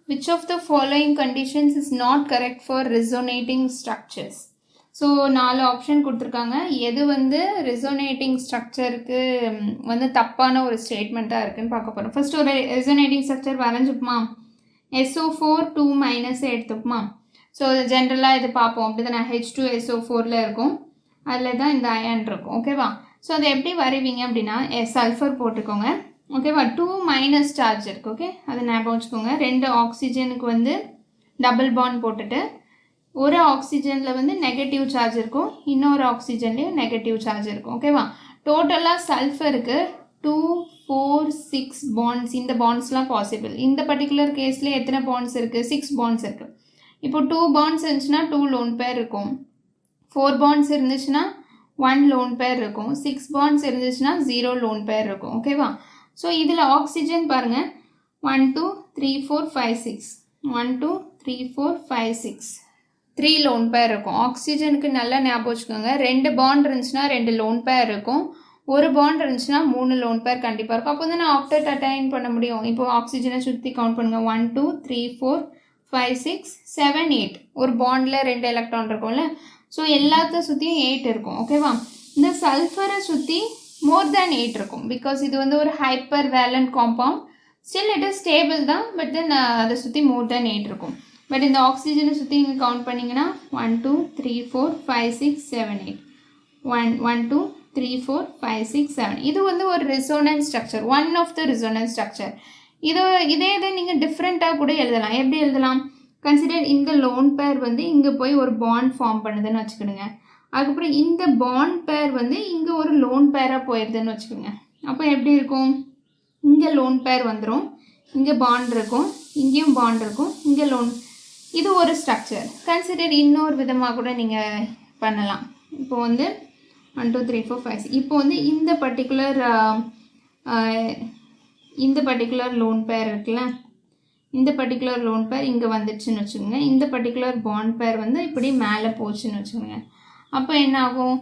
which of the following conditions is not correct for resonating structures? So 4 option கொடுத்துருக்காங்க. எது வந்து resonating ஸ்ட்ரக்சருக்கு வந்து தப்பான ஒரு ஸ்டேட்மெண்ட்டாக இருக்குதுன்னு பார்க்க போகிறோம். ஃபர்ஸ்ட் ஒரு ரெசோனேட்டிங் ஸ்ட்ரக்சர் வரைஞ்சுப்போமா, SO4 2- எடுத்துப்போமா. ஸோ ஜென்ரலாக இது பார்ப்போம் அப்படி தான் H2SO4ல் இருக்கும், அதில் தான் இந்த அயன் இருக்கும். ஓகேவா? ஸோ அதை எப்படி வரைவீங்க அப்படின்னா சல்ஃபர் போட்டுக்கோங்க. ஓகேவா? 2- சார்ஜ் இருக்குது. ஓகே, அதை ஞாபகம் வச்சுக்கோங்க. 2 ஆக்சிஜனுக்கு வந்து டபுள் பாண்ட் போட்டுட்டு ஒரு ஆக்சிஜனில் வந்து நெகட்டிவ் சார்ஜ் இருக்கும், இன்னொரு ஆக்சிஜன்லேயும் நெகட்டிவ் சார்ஜ் இருக்கும். ஓகேவா? டோட்டலாக சல்ஃபருக்கு 2, 4, 6 பாண்ட்ஸ். இந்த பாண்ட்ஸ்லாம் பாசிபிள். இந்த பர்டிகுலர் கேஸில் எத்தனை பாண்ட்ஸ் இருக்குது? 6 பாண்ட்ஸ் இருக்குது. இப்போ 2 பாண்ட்ஸ் இருந்துச்சுன்னா 2 லோன் பேர் இருக்கும், 4 பாண்ட்ஸ் இருந்துச்சுன்னா 1 லோன் பேர் இருக்கும், 6 பாண்ட்ஸ் இருந்துச்சுன்னா 0 லோன் பேர் இருக்கும். ஓகேவா? ஸோ இதில் ஆக்சிஜன் பாருங்கள், 1 2 3 4 5 6 1 2 3 4 5 6 3 லோன் பேர் இருக்கும். ஆக்சிஜனுக்கு நல்லா ஞாபகம் வச்சுக்கோங்க, 2 பாண்ட் இருந்துச்சுன்னா 2 லோன் பேர் இருக்கும், ஒரு பாண்ட் இருந்துச்சுன்னா 3 லோன் பேர் கண்டிப்பாக இருக்கும். அப்போ வந்து நான் ஆக்டெட் அட்டைன் பண்ண முடியும். இப்போ ஆக்சிஜனை சுற்றி கவுண்ட் பண்ணுங்கள், 1 2 3 4 5 6 7 8. ஒரு பாண்டில் 2 எலக்ட்ரான் இருக்கும்ல, ஸோ எல்லாத்த சுற்றியும் 8 இருக்கும். ஓகேவா? இந்த சல்ஃபரை சுற்றி மோர் தேன் 8 இருக்கும், பிகாஸ் இது வந்து ஒரு hypervalent compound. Still it is stable தான், பட் தென் அதை சுற்றி மோர் தேன் 8 இருக்கும். பட் இந்த ஆக்சிஜனை சுற்றி நீங்கள் கவுண்ட் பண்ணிங்கன்னா 1 2 3 4 5 6 7 8 1 2 3 4 5 6 7. இது வந்து ஒரு resonance structure, one of the resonance structure. இதே நீங்கள் டிஃப்ரெண்ட்டாக கூட எழுதலாம். எப்படி எழுதலாம்? கன்சிடர் இந்த லோன் பேர் வந்து இங்கே போய் ஒரு பாண்ட் ஃபார்ம் பண்ணுதுன்னு வச்சுக்கிடுங்க. அதுக்கப்புறம் இந்த பாண்ட் பேர் வந்து இங்கே ஒரு லோன் பேராக போயிடுதுன்னு வச்சுக்கோங்க. அப்போ எப்படி இருக்கும்? இங்கே லோன் பேர் வந்துடும், இங்கே பாண்ட் இருக்கும், இங்கேயும் பாண்ட் இருக்கும், இங்கே லோன். இது ஒரு ஸ்ட்ரக்சர். கன்சிடர் இன்னொரு விதமாக கூட நீங்கள் பண்ணலாம். இப்போ வந்து 1 2 3 4 5 இப்போ வந்து இந்த பர்டிகுலர் லோன் பேர் இருக்குல்ல, இந்த பர்டிகுலர் லோன் பேர் இங்கே வந்துடுச்சுன்னு வச்சுக்கோங்க. இந்த பர்டிகுலர் பாண்ட் பேர் வந்து இப்படி மேலே போச்சுன்னு வச்சுக்கோங்க. அப்போ என்ன ஆகும்?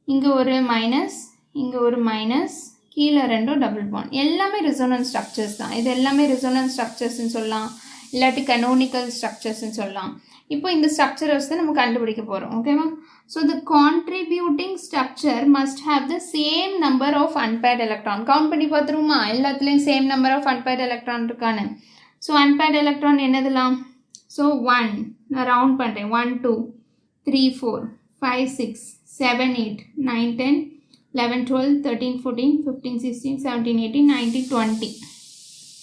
இங்கே ஒரு மைனஸ், இங்கே ஒரு மைனஸ், கீழே 2 டபுள் பாண்ட். எல்லாமே ரெசோனன்ஸ் ஸ்ட்ரக்சர்ஸ் தான். இது எல்லாமே ரெசோனன்ஸ் ஸ்ட்ரக்சர்ஸ்ன்னு சொல்லலாம், இல்லாட்டி கனோனிக்கல் ஸ்ட்ரக்சர்ஸ்ன்னு சொல்லலாம். இப்போ இந்த ஸ்ட்ரக்சர்ஸ் தான் நம்ம கண்டுபிடிக்க போகிறோம். ஓகேவா? So the contributing structure must have the same number of unpaired electron. Count பண்ணி பார்த்துருமா எல்லாத்துலேயும் same number of unpaired electron இருக்கான்னு. ஸோ அன்பேர்ட் எலக்ட்ரான் என்னதுலாம்? ஸோ 1 நான் ரவுண்ட் பண்ணுறேன், 1 2 3 4 5 6 7 8 9 10 11 12 13 14 15 16 17 18 19 20.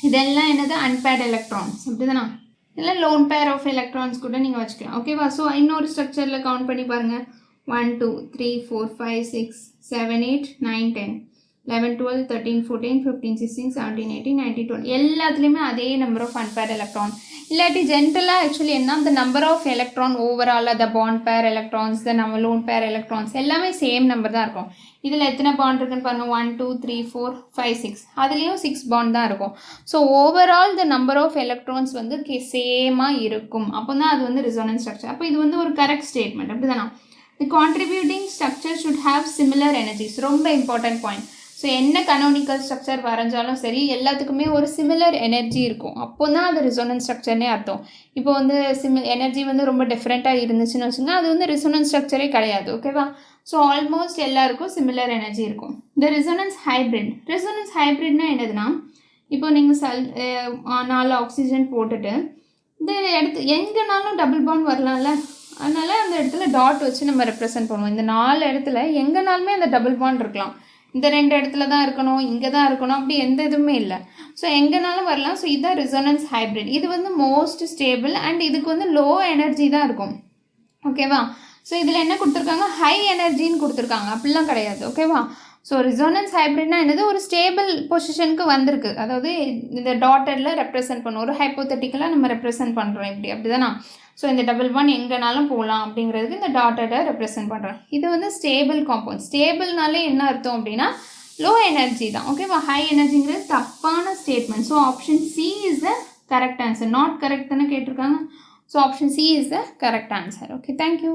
இதெல்லாம் என்னது? Unpaired electrons. அப்படிதானா? இதெல்லாம் லோன் பேர் ஆஃப் எலக்ட்ரான்ஸ் கூட நீங்கள் வச்சுக்கலாம். ஓகேவா? ஸோ இன்னொரு ஸ்ட்ரக்சரில் கவுண்ட் பண்ணி பாருங்கள், 1 2 3 4 5 6 7 8 9 10 11 12 13 14 15 16 17 18 19 20. எல்லாத்துலேயுமே அதே நம்பர் ஆஃப் அன்பேர்ட் எலக்ட்ரான். இல்லாட்டி ஜென்ரலாக ஆக்சுவலி என்ன, அந்த நம்பர் ஆஃப் எலக்ட்ரான் ஓவரால், அந்த பாண்ட் பேர் எலக்ட்ரான்ஸ், நம்ம லோன் பேர் எலக்ட்ரான்ஸ் எல்லாமே சேம் நம்பர் தான் இருக்கும். இதில் எத்தனை பாண்ட் இருக்குன்னு பாருங்கள், 1 2 3 4 5 6. அதுலேயும் 6 பாண்ட் தான் இருக்கும். So overall the number of electrons வந்து சேமாக இருக்கும். அப்போ தான் அது வந்து ரெசோனன்ஸ் ஸ்ட்ரக்சர். அப்போ இது வந்து ஒரு கரெக்ட் ஸ்டேட்மெண்ட். அப்படி தானா? The contributing structure should have similar energies. ரொம்ப இம்பார்ட்டன்ட் பாயிண்ட். ஸோ என்ன கனோனிக்கல் ஸ்ட்ரக்சர் வரைஞ்சாலும் சரி, எல்லாத்துக்குமே ஒரு சிமிலர் எனர்ஜி இருக்கும். அப்போ தான் அது ரெசோனன்ஸ் ஸ்ட்ரக்சர்னே அர்த்தம். இப்போ வந்து எனர்ஜி வந்து ரொம்ப டிஃப்ரெண்ட்டாக இருந்துச்சுன்னு வச்சுங்க, அது வந்து ரெசோனன்ஸ் ஸ்ட்ரக்சரே கிடையாது. ஓகேவா? ஸோ ஆல்மோஸ்ட் எல்லாருக்கும் சிமிலர் எனர்ஜி இருக்கும். இந்த ரெசோனன்ஸ் ஹைப்ரிட்னா என்னதுன்னா, இப்போ நீங்கள் 4 ஆக்சிஜன் போட்டுட்டு இந்த இடத்து எங்கேனாலும் டபுள் பாண்ட் வரலாம்ல, அதனால் அந்த இடத்துல டாட் வச்சு நம்ம ரெப்ரசென்ட் பண்ணுவோம். இந்த 4 இடத்துல எங்கேனாலுமே அந்த டபுள் பாண்ட் இருக்கலாம். இந்த 2 இடத்துல தான் இருக்கணும், இங்கே தான் இருக்கணும், அப்படி எந்த இதுவுமே இல்லை. ஸோ எங்கேனாலும் வரலாம். ஸோ இதுதான் ரெசோனன்ஸ் ஹைப்ரிட். இது வந்து மோஸ்ட் ஸ்டேபிள் அண்ட் இதுக்கு வந்து லோ எனர்ஜி தான் இருக்கும். ஓகேவா? ஸோ இதில் என்ன கொடுத்துருக்காங்க? ஹை எனர்ஜின்னு கொடுத்துருக்காங்க. அப்படிலாம் கிடையாது. ஓகேவா? ஸோ ரெசோனன்ஸ் ஹைப்ரிட்னா என்னது? ஒரு ஸ்டேபிள் பொசிஷனுக்கு வந்திருக்கு. அதாவது இந்த டாட்டரில் ரெப்ரசென்ட் பண்ணும். ஒரு ஹைப்போதெட்டிக்கலாக நம்ம ரெப்ரசென்ட் பண்ணுறோம். அப்படி தானே? ஸோ இந்த டபுள் பாண்ட் எங்கேனாலும் போகலாம் அப்படிங்கிறதுக்கு இந்த டாட்டரை ரெப்ரசென்ட் பண்ணுறோம். இது வந்து ஸ்டேபிள் காம்பவுண்ட். ஸ்டேபிள்னாலே என்ன அர்த்தம் அப்படின்னா லோ எனர்ஜி தான். ஓகேவா? ஹை எனர்ஜிங்கிறது தப்பான statement. So option C is the correct answer. Not correct தானே கேட்டிருக்காங்க. So option C is the correct answer. Okay, thank you.